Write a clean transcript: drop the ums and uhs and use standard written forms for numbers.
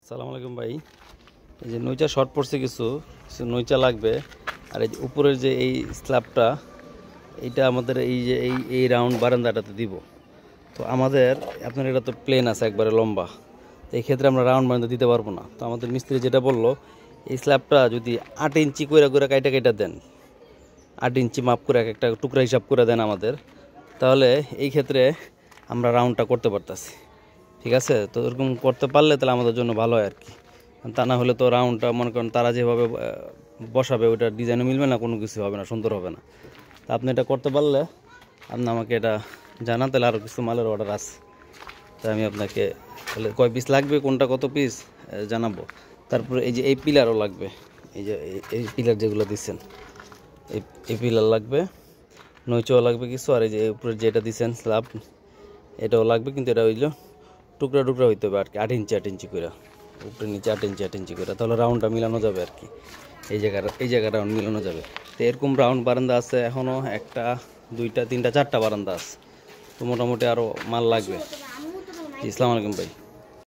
আসসালামু আলাইকুম ভাই। এই যে নইচা শর্ট পড়ছে, কিছু কিছু নইচা লাগবে। আর এই যে উপরের যে এই স্ল্যাবটা, এইটা আমাদের এই যে এই রাউন্ড বারান্দাটাতে দিব। তো আমাদের আপনার এটা তো প্লেন আছে একবারে লম্বা, তো এই ক্ষেত্রে আমরা রাউন্ড বারান্দা দিতে পারবো না। তো আমাদের মিস্ত্রি যেটা বললো, এই স্ল্যাবটা যদি 8 ইঞ্চি করে কাইটা কাইটা দেন, 8 ইঞ্চি মাপ করে এক একটা টুকরা হিসাব করে দেন আমাদের, তাহলে এই ক্ষেত্রে আমরা রাউন্ডটা করতে পারতাছি। ঠিক আছে, তো এরকম করতে পারলে তাহলে আমাদের জন্য ভালো হয় আর কি। তা না হলে তো রাউন্ডটা মনে করেন তারা যেভাবে বসাবে ওইটা ডিজাইনও মিলবে না, কোনো কিছু হবে না, সুন্দর হবে না। তা আপনি এটা করতে পারলে আপনি আমাকে এটা জানান, তাহলে আরও কিছু মালের অর্ডার আছে। তাই আমি আপনাকে তাহলে কয় পিস লাগবে, কোনটা কত পিস জানাবো। তারপরে এই যে এই পিলারও লাগবে, এই যে এই পিলার যেগুলো দিচ্ছেন, এই পিলার লাগবে, নইচও লাগবে কিছু। আর এই যে উপরে যেটা দিচ্ছেন স্ল্যাব, এটাও লাগবে, কিন্তু এটা হইলো টুকরা টুকরা হইতে হবে আর কি, 8 ইঞ্চি করে, উপরে নিচে 8 ইঞ্চি করে, তাহলে রাউন্ডটা মিলানো যাবে আর কি। এই জায়গা রাউন্ড মিলানো যাবে। তো এরকম রাউন্ড বারান্দা আছে এখনও একটা, দুইটা, তিনটা, চারটা বারান্দা আছে। তো মোটামুটি আরও মাল লাগবে। জি, আসসালামু আলাইকুম ভাই।